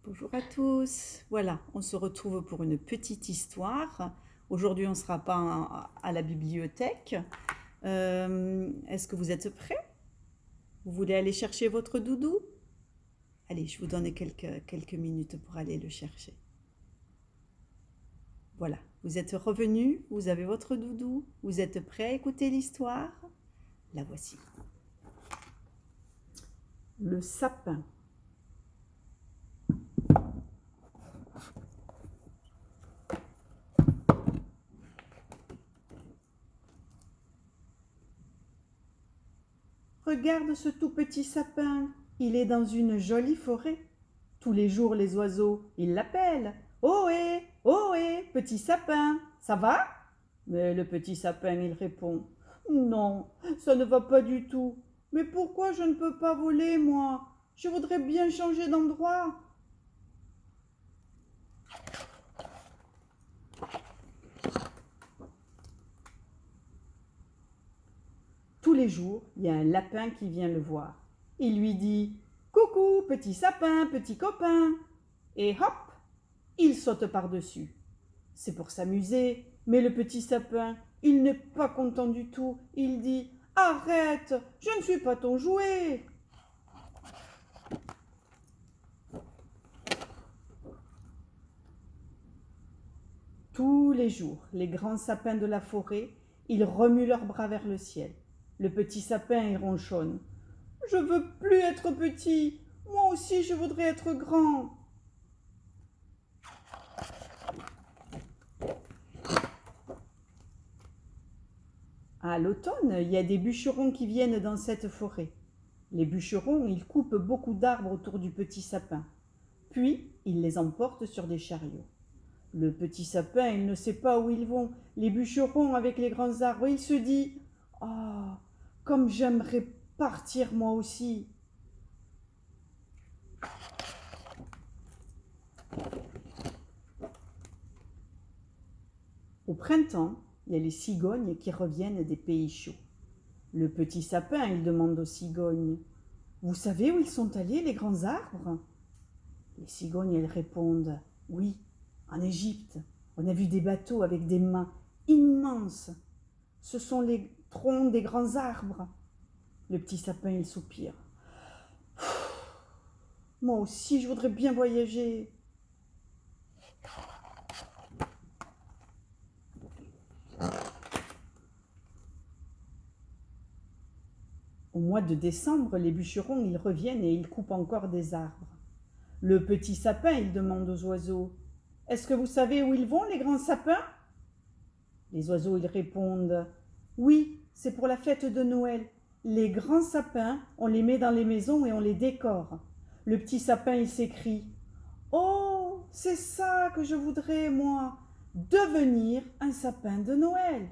Bonjour à tous. Voilà, on se retrouve pour une petite histoire. Aujourd'hui, on ne sera pas à la bibliothèque. Est-ce que vous êtes prêts? Vous voulez aller chercher votre doudou? Allez, je vous donne quelques minutes pour aller le chercher. Voilà, vous êtes revenus, vous avez votre doudou, vous êtes prêts à écouter l'histoire? La voici. Le sapin. Regarde ce tout petit sapin, il est dans une jolie forêt. Tous les jours les oiseaux, ils l'appellent. Ohé, petit sapin, ça va? Mais le petit sapin, il répond. Non, ça ne va pas du tout. Mais pourquoi je ne peux pas voler, moi? Je voudrais bien changer d'endroit. Tous les jours, il y a un lapin qui vient le voir. Il lui dit coucou, petit sapin, petit copain. Et hop, il saute par-dessus. C'est pour s'amuser, mais le petit sapin, il n'est pas content du tout. Il dit arrête, je ne suis pas ton jouet. Tous les jours, les grands sapins de la forêt, ils remuent leurs bras vers le ciel. Le petit sapin, il ronchonne. Je veux plus être petit. Moi aussi, je voudrais être grand. À l'automne, il y a des bûcherons qui viennent dans cette forêt. Les bûcherons, ils coupent beaucoup d'arbres autour du petit sapin. Puis, ils les emportent sur des chariots. Le petit sapin, il ne sait pas où ils vont. Les bûcherons avec les grands arbres, il se dit ah, comme j'aimerais partir moi aussi. Au printemps, il y a les cigognes qui reviennent des pays chauds. Le petit sapin, il demande aux cigognes vous savez où ils sont allés, les grands arbres? Les cigognes, elles répondent oui, en Égypte. On a vu des bateaux avec des mains immenses. Ce sont les troncs des grands arbres. Le petit sapin, il soupire. Moi aussi, je voudrais bien voyager. Au mois de décembre, les bûcherons, ils reviennent et ils coupent encore des arbres. Le petit sapin, il demande aux oiseaux est-ce que vous savez où ils vont, les grands sapins? Les oiseaux, ils répondent oui, c'est pour la fête de Noël. Les grands sapins, on les met dans les maisons et on les décore. Le petit sapin, il s'écrie oh, c'est ça que je voudrais, moi, devenir un sapin de Noël.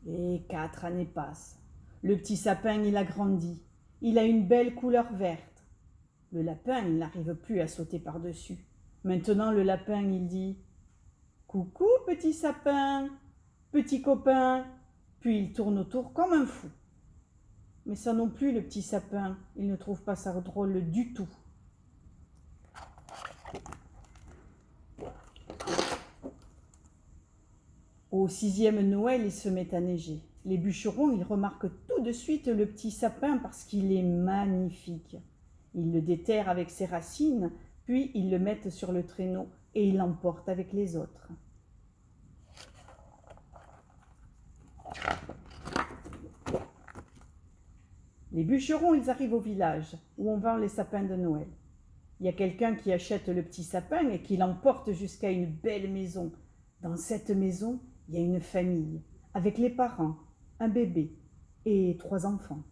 Et 4 années passent. Le petit sapin, il a grandi. Il a une belle couleur verte. Le lapin, il n'arrive plus à sauter par-dessus. Maintenant, le lapin, il dit coucou, petit sapin, petit copain. Puis il tourne autour comme un fou. Mais ça non plus, le petit sapin, il ne trouve pas ça drôle du tout. Au 6e Noël, il se met à neiger. Les bûcherons, ils remarquent tout de suite le petit sapin parce qu'il est magnifique. Ils le déterrent avec ses racines, puis ils le mettent sur le traîneau et ils l'emportent avec les autres. Les bûcherons, ils arrivent au village où on vend les sapins de Noël. Il y a quelqu'un qui achète le petit sapin et qui l'emporte jusqu'à une belle maison. Dans cette maison, il y a une famille avec les parents, un bébé et 3 enfants.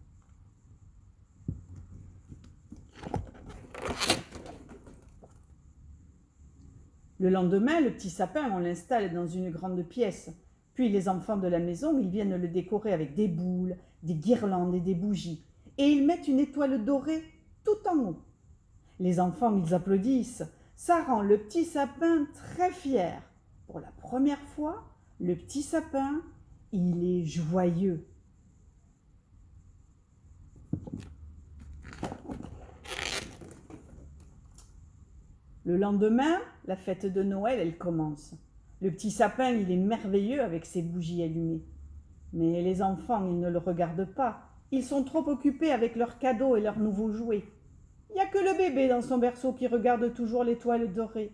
Le lendemain, le petit sapin, on l'installe dans une grande pièce. Puis les enfants de la maison, ils viennent le décorer avec des boules, des guirlandes et des bougies. Et ils mettent une étoile dorée tout en haut. Les enfants, ils applaudissent. Ça rend le petit sapin très fier. Pour la première fois, le petit sapin, il est joyeux. Le lendemain, la fête de Noël, elle commence. Le petit sapin, il est merveilleux avec ses bougies allumées. Mais les enfants, ils ne le regardent pas. Ils sont trop occupés avec leurs cadeaux et leurs nouveaux jouets. Il n'y a que le bébé dans son berceau qui regarde toujours l'étoile dorée.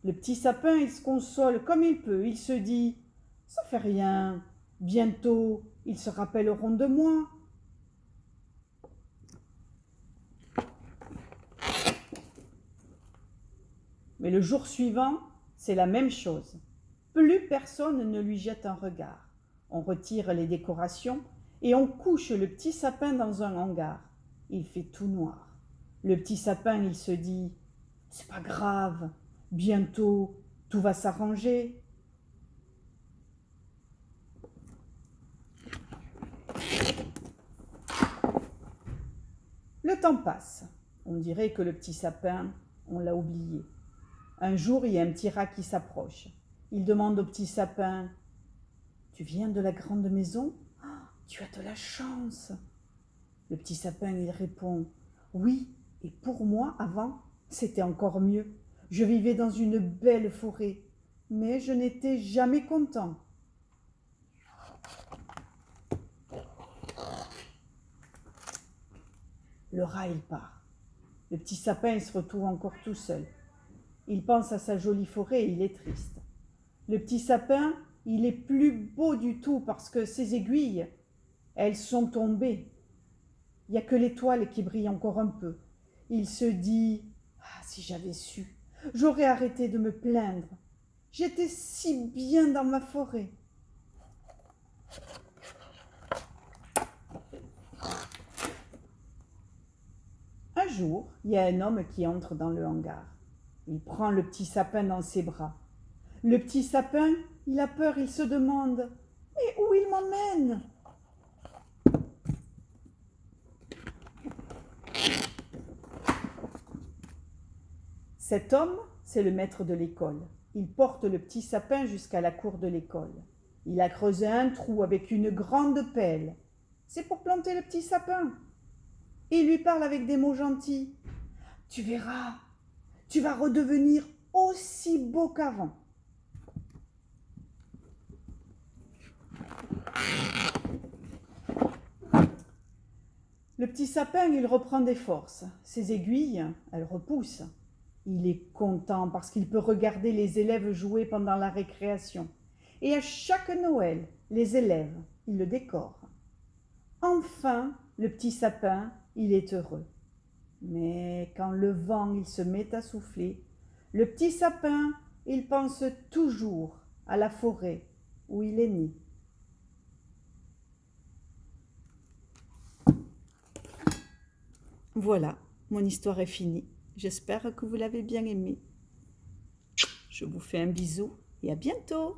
Le petit sapin, il se console comme il peut. Il se dit « Ça fait rien. Bientôt, ils se rappelleront de moi. » Mais le jour suivant, c'est la même chose. Plus personne ne lui jette un regard. On retire les décorations et on couche le petit sapin dans un hangar. Il fait tout noir. Le petit sapin, il se dit « C'est pas grave, bientôt tout va s'arranger. » Le temps passe. On dirait que le petit sapin, on l'a oublié. Un jour, il y a un petit rat qui s'approche. Il demande au petit sapin « Tu viens de la grande maison ? Oh, tu as de la chance !» Le petit sapin, il répond « Oui, et pour moi, avant, c'était encore mieux. Je vivais dans une belle forêt, mais je n'étais jamais content. » Le rat, il part. Le petit sapin, il se retrouve encore tout seul. Il pense à sa jolie forêt et il est triste. Le petit sapin, il est plus beau du tout parce que ses aiguilles, elles sont tombées. Il n'y a que l'étoile qui brille encore un peu. Il se dit « Ah, si j'avais su, j'aurais arrêté de me plaindre. J'étais si bien dans ma forêt. » Un jour, il y a un homme qui entre dans le hangar. Il prend le petit sapin dans ses bras. Le petit sapin, il a peur, il se demande « Mais où il m'emmène ?» Cet homme, c'est le maître de l'école. Il porte le petit sapin jusqu'à la cour de l'école. Il a creusé un trou avec une grande pelle. C'est pour planter le petit sapin. Il lui parle avec des mots gentils. « Tu verras, tu vas redevenir aussi beau qu'avant. » Le petit sapin, il reprend des forces. Ses aiguilles, elles repoussent. Il est content parce qu'il peut regarder les élèves jouer pendant la récréation. Et à chaque Noël, les élèves, ils le décorent. Enfin, le petit sapin, il est heureux. Mais quand le vent, il se met à souffler, le petit sapin, il pense toujours à la forêt où il est né. Voilà, mon histoire est finie. J'espère que vous l'avez bien aimée. Je vous fais un bisou et à bientôt.